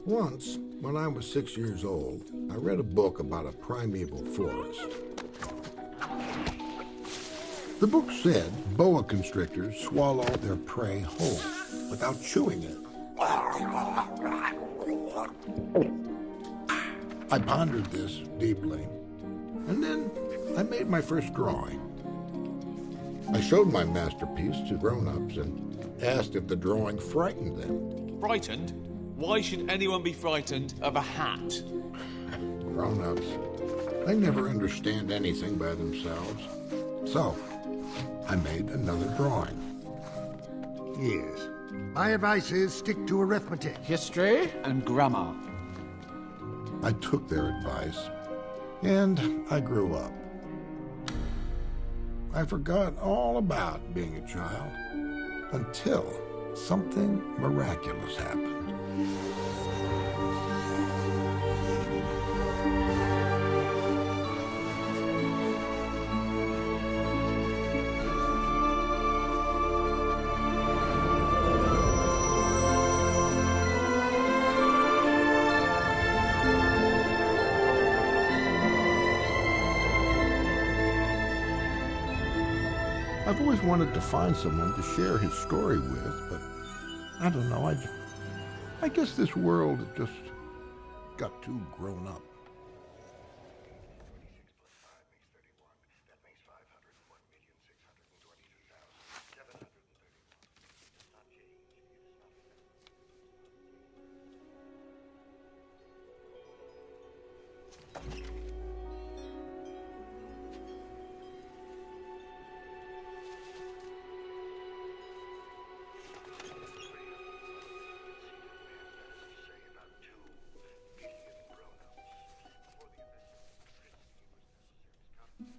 Once, when I was 6 years old, I read a book about a primeval forest. The book said boa constrictors swallow their prey whole without chewing it. I pondered this deeply, and then I made my first drawing. I showed my masterpiece to grown-ups and asked if the drawing frightened them. Frightened? Why should anyone be frightened of a hat? Grown-ups, they never understand anything by themselves. So, I made another drawing. Yes. My advice is stick to arithmetic. History and grammar. I took their advice, and I grew up. I forgot all about being a child until something miraculous happened. I've always wanted to find someone to share his story with, but I don't know, I guess this world just got too grown up.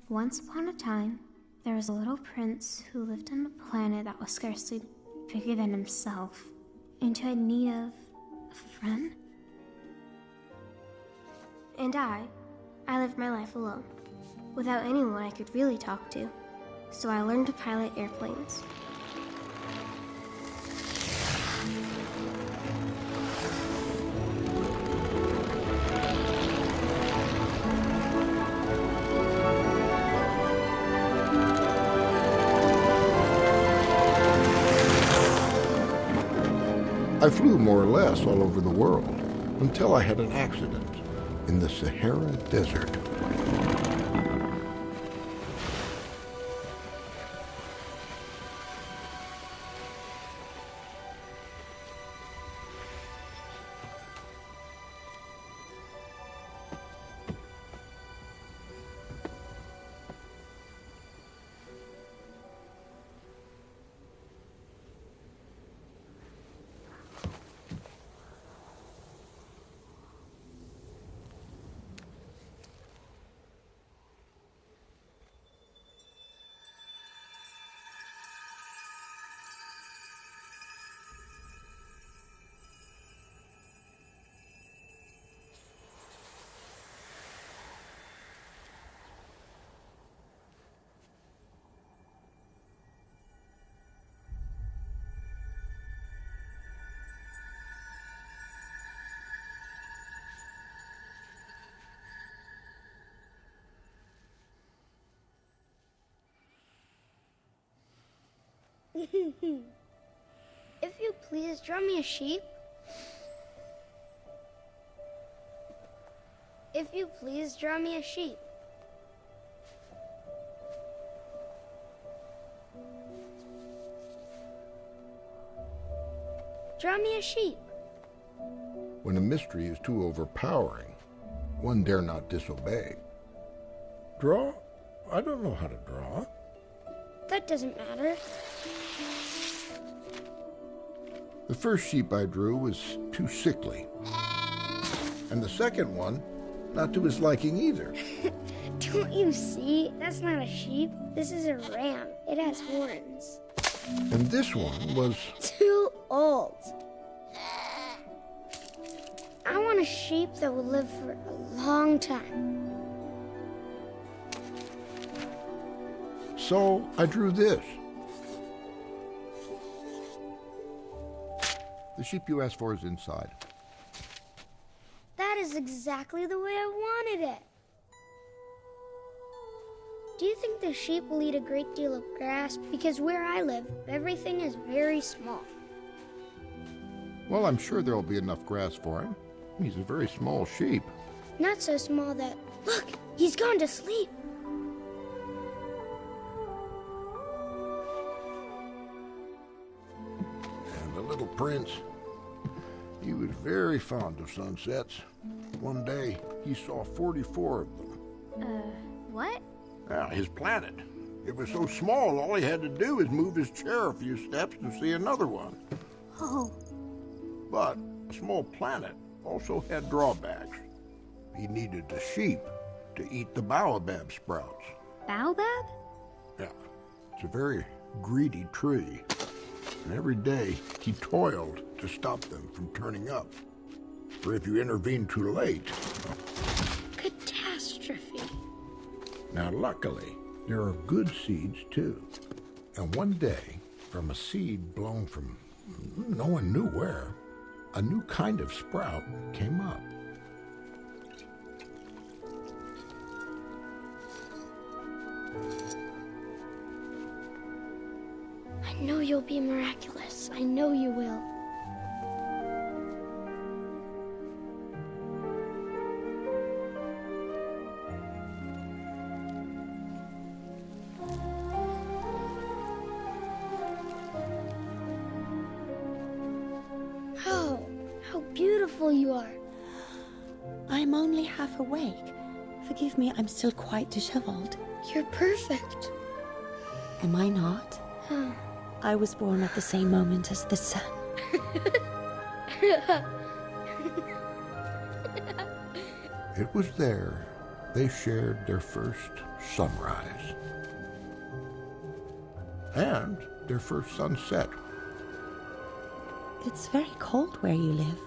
Once upon a time, there was a little prince who lived on a planet that was scarcely bigger than himself, and who had need of a friend. And I lived my life alone, without anyone I could really talk to, so I learned to pilot airplanes. I flew more or less all over the world until I had an accident in the Sahara Desert. If you please, draw me a sheep. If you please, draw me a sheep. Draw me a sheep. When a mystery is too overpowering, one dare not disobey. Draw? I don't know how to draw. That doesn't matter. The first sheep I drew was too sickly. And the second one, not to his liking either. Don't you see? That's not a sheep. This is a ram. It has horns. And this one was... Too old. I want a sheep that will live for a long time. So I drew this. The sheep you asked for is inside. is exactly the way I wanted it. Do you think the sheep will eat a great deal of grass? Because where I live, everything is very small. Well, I'm sure there'll be enough grass for him. He's a very small sheep. Not so small that... Look, he's gone to sleep. And the little prince, he was very fond of sunsets. One day, he saw 44 of them. What? Yeah, his planet. It was so small, all he had to do was move his chair a few steps to see another one. Oh. But a small planet also had drawbacks. He needed the sheep to eat the baobab sprouts. Baobab? Yeah, it's a very greedy tree. And every day, he toiled to stop them from turning up. For if you intervene too late... Catastrophe. Now, luckily, there are good seeds, too. And one day, from a seed blown from no one knew where, a new kind of sprout came up. I know you'll be miraculous. I know you will. How beautiful you are. I'm only half awake. Forgive me, I'm still quite disheveled. You're perfect. Am I not? I was born at the same moment as the sun. It was there they shared their first sunrise. And their first sunset. It's very cold where you live.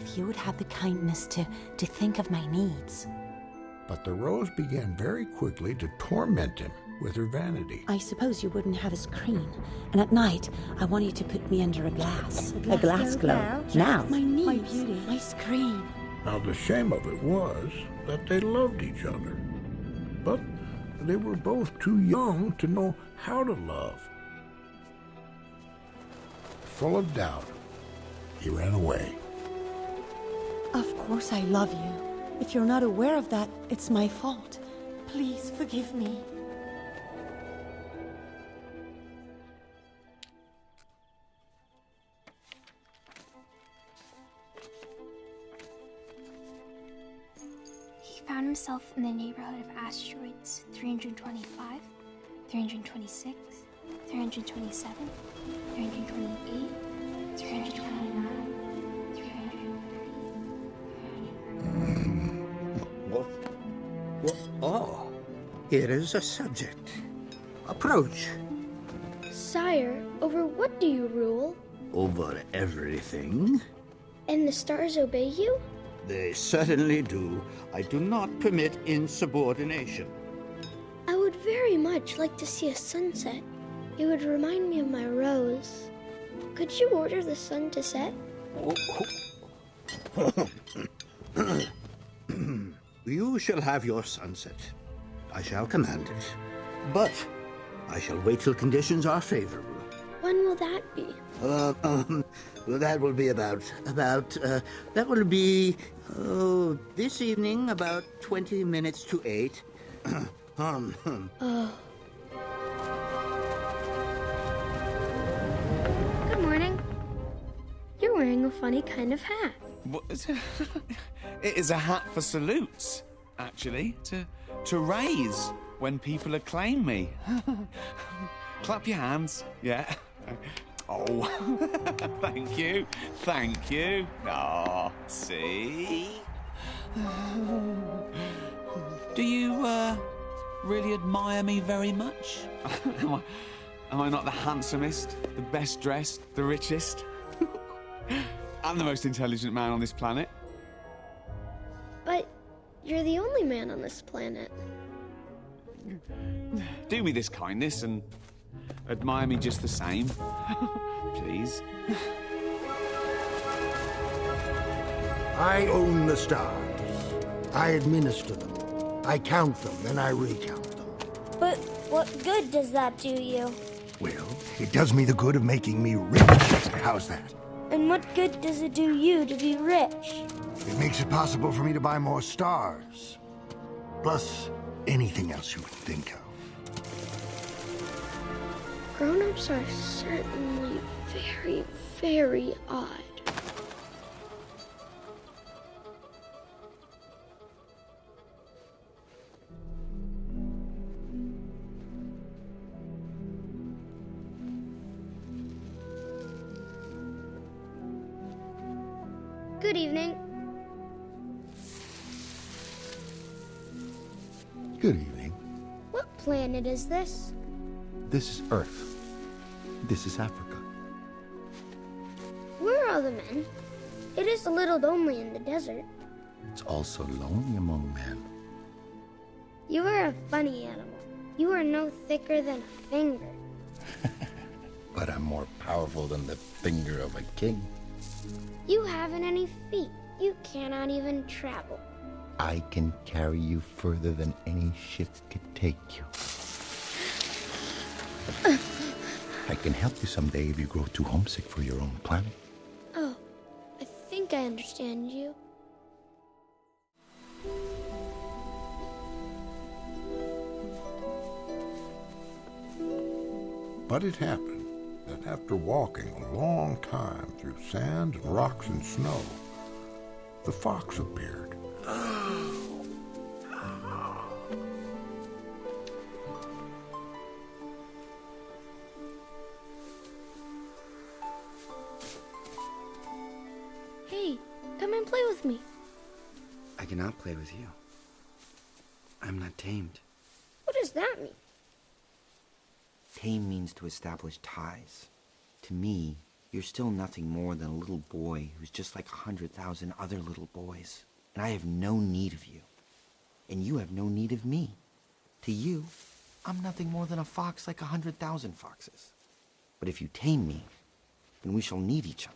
If you would have the kindness to think of my needs. But the rose began very quickly to torment him with her vanity. I suppose you wouldn't have a screen. And at night, I want you to put me under a glass. A glass globe. Now. My needs. My beauty. My screen. Now, the shame of it was that they loved each other. But they were both too young to know how to love. Full of doubt, he ran away. Of course I love you. If you're not aware of that, it's my fault. Please forgive me. He found himself in the neighborhood of asteroids 325, 326, 327, 328, 329, 330. Oh, here is a subject. Approach. Sire, over what do you rule? Over everything. And the stars obey you? They certainly do. I do not permit insubordination. I would very much like to see a sunset. It would remind me of my rose. Could you order the sun to set? You shall have your sunset. I shall command it. But I shall wait till conditions are favorable. When will that be? Well, that will be that will be, this evening about 20 minutes to 8. Good morning. You're wearing a funny kind of hat. What is it? It is a hat for salutes, actually, to raise when people acclaim me. Clap your hands, yeah. Oh, thank you, thank you. Ah, see? Do you, really admire me very much? Am I not the handsomest, the best dressed, the richest? I'm the most intelligent man on this planet. But you're the only man on this planet. Do me this kindness and admire me just the same. Please. I own the stars. I administer them. I count them, then I recount them. But what good does that do you? Well, it does me the good of making me rich. How's that? And what good does it do you to be rich? It makes it possible for me to buy more stars. Plus, anything else you would think of. Grown-ups are certainly very, very odd. Good evening. Good evening. What planet is this? This is Earth. This is Africa. Where are the men? It is a little lonely in the desert. It's also lonely among men. You are a funny animal. You are no thicker than a finger. But I'm more powerful than the finger of a king. You haven't any feet. You cannot even travel. I can carry you further than any ship could take you. I can help you someday if you grow too homesick for your own planet. Oh, I think I understand you. But it happened that after walking a long time through sand, rocks, and snow, the fox appeared. Hey, come and play with me. I cannot play with you. I'm not tamed. What does that mean? Tame means to establish ties. To me, you're still nothing more than a little boy who's just like 100,000 other little boys. And I have no need of you. And you have no need of me. To you, I'm nothing more than a fox like 100,000 foxes. But if you tame me, then we shall need each other.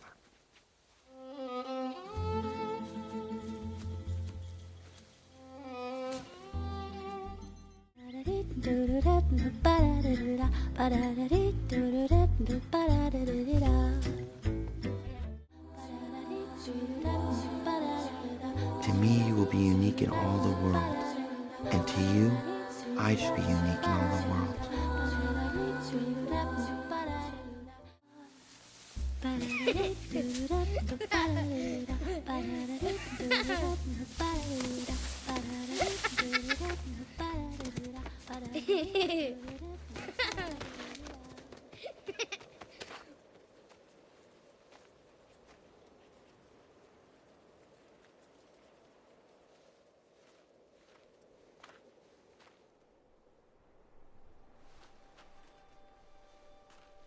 To me, you will be unique in all the world. And to you, I should be unique in all the world.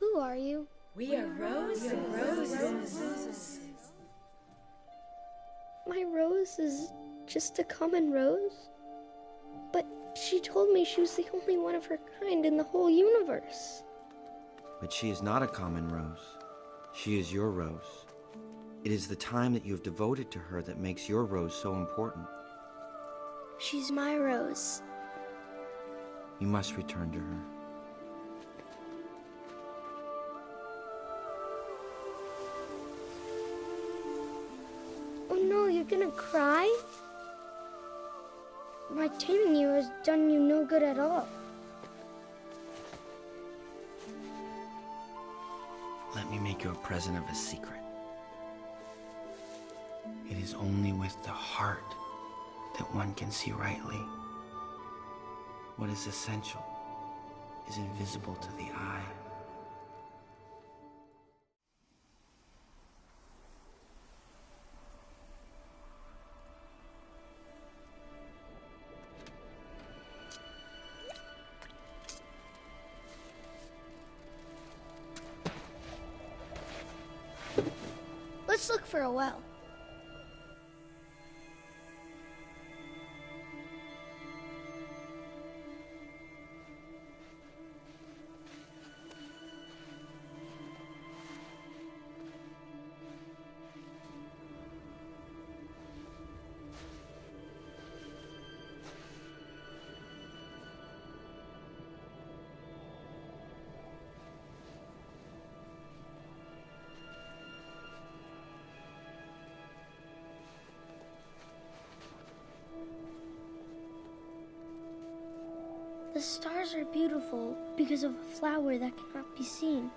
Who are you? We are roses. My rose is just a common rose? But she told me she was the only one of her kind in the whole universe. But she is not a common rose. She is your rose. It is the time that you have devoted to her that makes your rose so important. She's my rose. You must return to her. Oh no, you're gonna cry? My taming you has done you no good at all. Let me make you a present of a secret. It is only with the heart that one can see rightly. What is essential is invisible to the eye. Let's look for a well. stars are beautiful because of a flower that cannot be seen.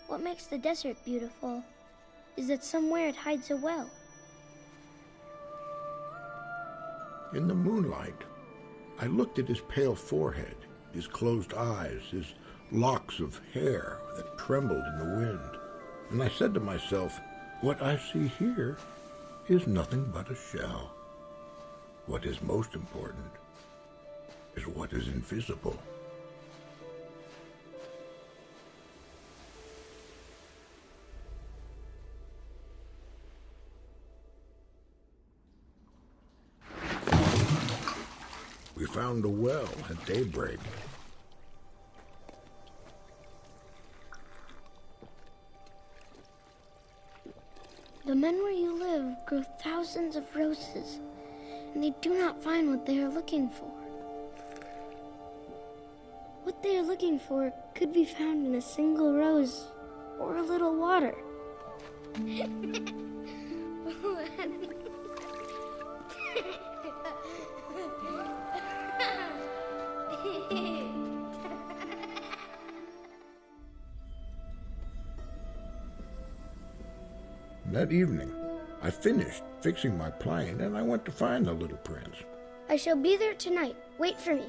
What makes the desert beautiful is that somewhere it hides a well. In the moonlight, I looked at his pale forehead, his closed eyes, his locks of hair that trembled in the wind, and I said to myself, what I see here is nothing but a shell. What is most important is what is invisible. We found a well at daybreak. The men where you live grow thousands of roses, and they do not find what they are looking for. What they are looking for could be found in a single rose or a little water. That evening, I finished fixing my plane and I went to find the little prince. I shall be there tonight. Wait for me.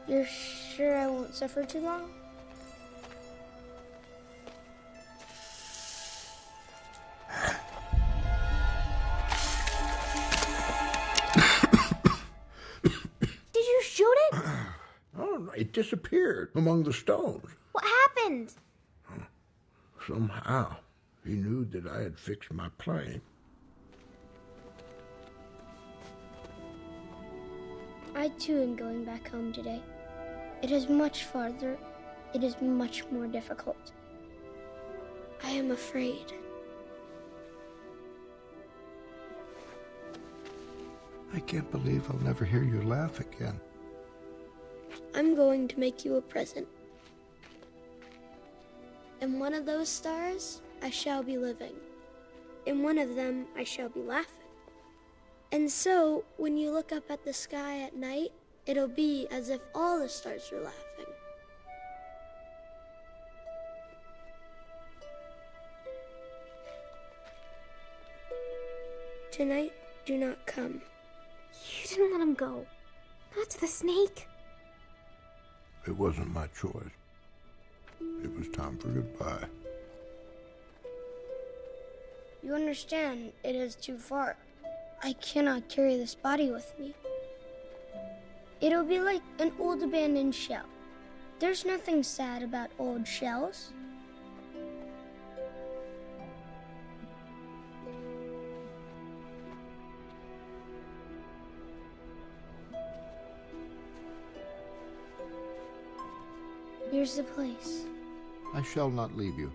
You're sure I won't suffer too long? Did you shoot it? Oh, it disappeared among the stones. What happened? Somehow, he knew that I had fixed my plane. I too am going back home today. It is much farther. It is much more difficult. I am afraid. I can't believe I'll never hear you laugh again. I'm going to make you a present. In one of those stars, I shall be living. In one of them, I shall be laughing. And so, when you look up at the sky at night, it'll be as if all the stars were laughing. Tonight, do not come. You didn't let him go. Not to the snake. It wasn't my choice. It was time for goodbye. You understand, it is too far. I cannot carry this body with me. It'll be like an old abandoned shell. There's nothing sad about old shells. Here's the place. I shall not leave you.